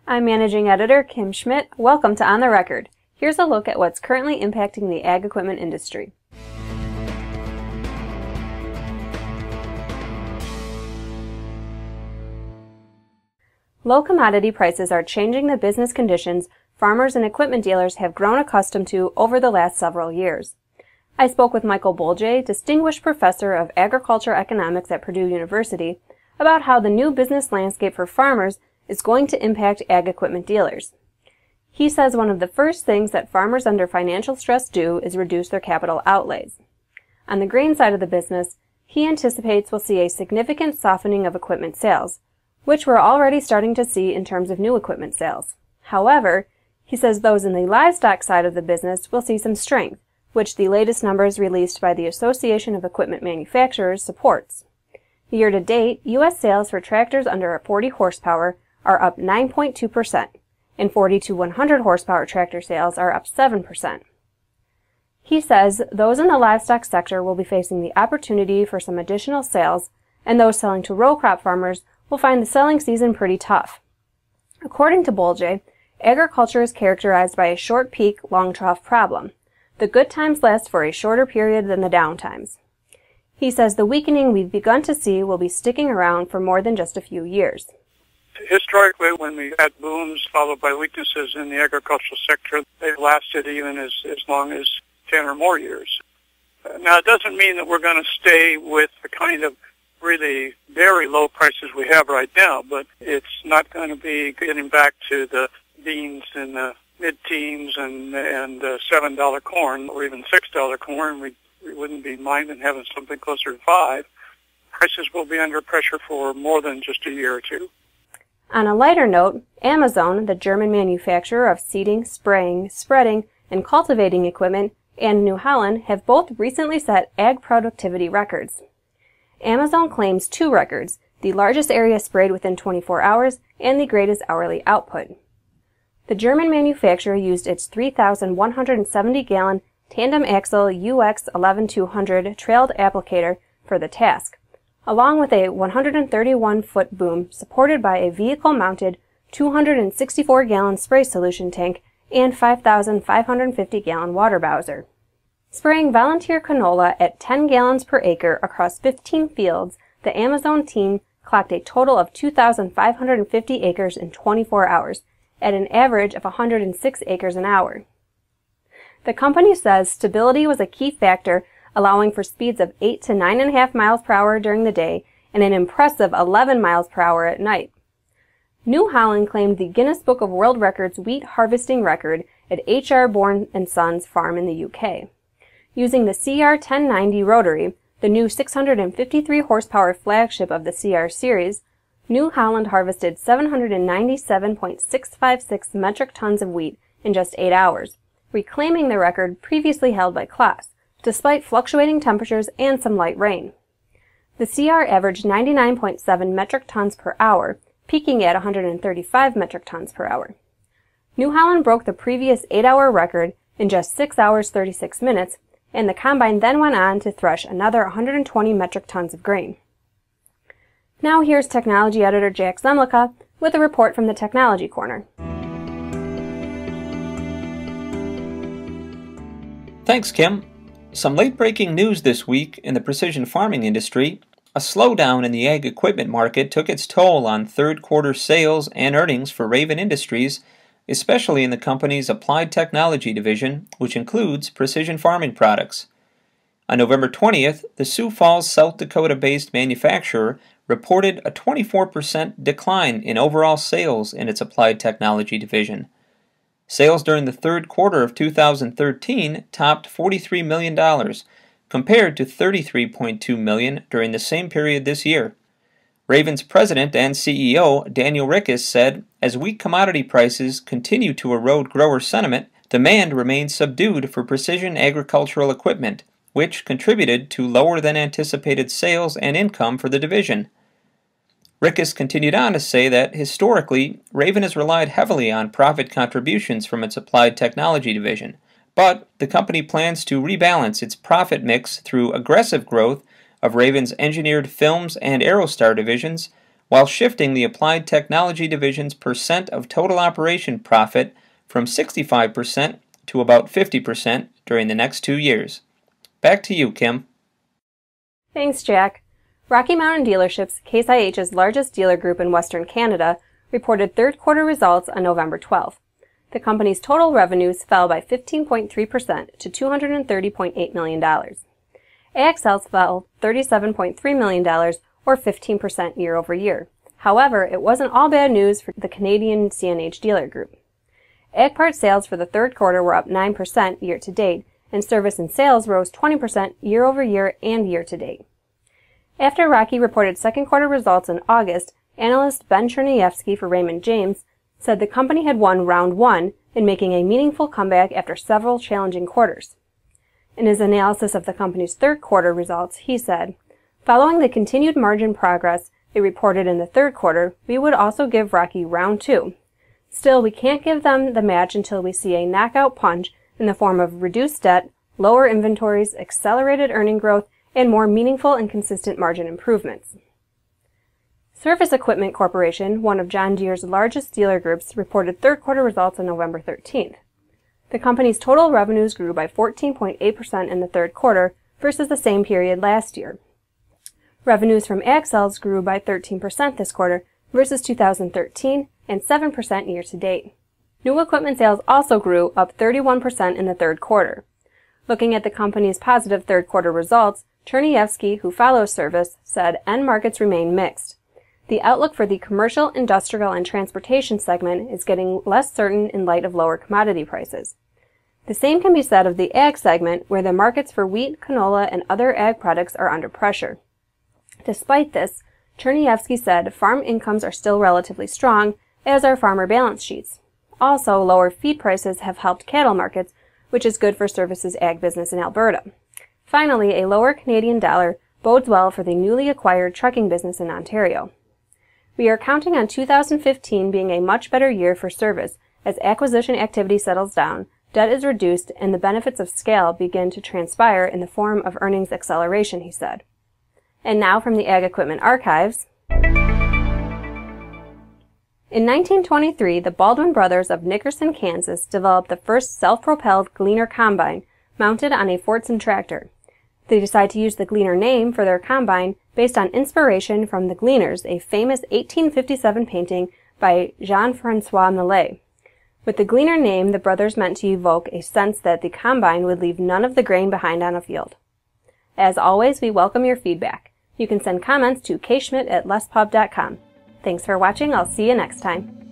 I'm Managing Editor Kim Schmidt. Welcome to On the Record. Here's a look at what's currently impacting the ag equipment industry. Low commodity prices are changing the business conditions farmers and equipment dealers have grown accustomed to over the last several years. I spoke with Michael Bolje, Distinguished Professor of Agriculture Economics at Purdue University, about how the new business landscape for farmers is going to impact ag equipment dealers. He says one of the first things that farmers under financial stress do is reduce their capital outlays. On the grain side of the business, he anticipates we'll see a significant softening of equipment sales, which we're already starting to see in terms of new equipment sales. However, he says those in the livestock side of the business will see some strength, which the latest numbers released by the Association of Equipment Manufacturers supports. Year to date, U.S. sales for tractors under 40 horsepower are up 9.2%, and 40 to 100 horsepower tractor sales are up 7%. He says those in the livestock sector will be facing the opportunity for some additional sales, and those selling to row crop farmers will find the selling season pretty tough. According to Bolje, agriculture is characterized by a short peak, long trough problem. The good times last for a shorter period than the down times. He says the weakening we've begun to see will be sticking around for more than just a few years. Historically, when we had booms followed by weaknesses in the agricultural sector, they've lasted even as long as 10 or more years. Now, it doesn't mean that we're going to stay with the kind of really very low prices we have right now, but it's not going to be getting back to the beans in the mid-teens and $7 corn or even $6 corn. We wouldn't be minding having something closer to $5. Prices will be under pressure for more than just a year or two. On a lighter note, Amazon, the German manufacturer of seeding, spraying, spreading, and cultivating equipment, and New Holland have both recently set ag productivity records. Amazon claims two records, the largest area sprayed within 24 hours and the greatest hourly output. The German manufacturer used its 3,170-gallon tandem axle UX 11200 trailed applicator for the task, along with a 131-foot boom supported by a vehicle-mounted 264-gallon spray solution tank and 5,550-gallon water bowser. Spraying volunteer canola at 10 gallons per acre across 15 fields, the Amazon team clocked a total of 2,550 acres in 24 hours, at an average of 106 acres an hour. The company says stability was a key factor, allowing for speeds of 8 to 9.5 miles per hour during the day and an impressive 11 miles per hour at night. New Holland claimed the Guinness Book of World Records wheat harvesting record at H.R. Bourne & Sons farm in the UK. Using the CR 1090 rotary, the new 653 horsepower flagship of the CR series, New Holland harvested 797.656 metric tons of wheat in just 8 hours, reclaiming the record previously held by Klaas, despite fluctuating temperatures and some light rain. The CR averaged 99.7 metric tons per hour, peaking at 135 metric tons per hour. New Holland broke the previous 8-hour record in just 6 hours 36 minutes, and the combine then went on to thresh another 120 metric tons of grain. Now here's Technology Editor Jack Zemlicka with a report from the Technology Corner. Thanks, Kim. Some late-breaking news this week in the precision farming industry. A slowdown in the ag equipment market took its toll on third-quarter sales and earnings for Raven Industries, especially in the company's Applied Technology division, which includes precision farming products. On November 20th, the Sioux Falls, South Dakota-based manufacturer reported a 24% decline in overall sales in its Applied Technology division. Sales during the third quarter of 2013 topped $43 million, compared to $33.2 million during the same period this year. Raven's president and CEO, Daniel Rickus, said, as wheat commodity prices continue to erode grower sentiment, demand remains subdued for precision agricultural equipment, which contributed to lower than anticipated sales and income for the division. Rickus continued on to say that, historically, Raven has relied heavily on profit contributions from its Applied Technology division, but the company plans to rebalance its profit mix through aggressive growth of Raven's engineered films and Aerostar divisions, while shifting the Applied Technology Division's percent of total operation profit from 65% to about 50% during the next 2 years. Back to you, Kim. Thanks, Jack. Rocky Mountain Dealerships, Case IH's largest dealer group in Western Canada, reported third quarter results on November 12th. The company's total revenues fell by 15.3% to $230.8 million. Ag sales fell $37.3 million, or 15% year over year. However, it wasn't all bad news for the Canadian CNH dealer group. Ag parts sales for the third quarter were up 9% year to date, and service and sales rose 20% year over year and year to date. After Rocky reported second quarter results in August, analyst Ben Cherniavsky for Raymond James said the company had won round one in making a meaningful comeback after several challenging quarters. In his analysis of the company's third quarter results, he said, "Following the continued margin progress it reported in the third quarter, we would also give Rocky round two. Still, we can't give them the match until we see a knockout punch in the form of reduced debt, lower inventories, accelerated earning growth, and more meaningful and consistent margin improvements." Service Equipment Corporation, one of John Deere's largest dealer groups, reported third quarter results on November 13th. The company's total revenues grew by 14.8% in the third quarter versus the same period last year. Revenues from ag sales grew by 13% this quarter versus 2013 and 7% year to date. New equipment sales also grew, up 31% in the third quarter. Looking at the company's positive third quarter results, Cherniavsky, who follows service, said end markets remain mixed. The outlook for the commercial, industrial, and transportation segment is getting less certain in light of lower commodity prices. The same can be said of the ag segment, where the markets for wheat, canola, and other ag products are under pressure. Despite this, Cherniavsky said farm incomes are still relatively strong, as are farmer balance sheets. Also, lower feed prices have helped cattle markets, which is good for Service's ag business in Alberta. Finally, a lower Canadian dollar bodes well for the newly acquired trucking business in Ontario. We are counting on 2015 being a much better year for Service as acquisition activity settles down, debt is reduced, and the benefits of scale begin to transpire in the form of earnings acceleration, he said. And now from the Ag Equipment Archives. In 1923, the Baldwin brothers of Nickerson, Kansas developed the first self-propelled Gleaner combine mounted on a Fordson tractor. They decide to use the Gleaner name for their combine based on inspiration from The Gleaners, a famous 1857 painting by Jean-François Millet. With the Gleaner name, the brothers meant to evoke a sense that the combine would leave none of the grain behind on a field. As always, we welcome your feedback. You can send comments to kschmidt@lespub.com. Thanks for watching. I'll see you next time.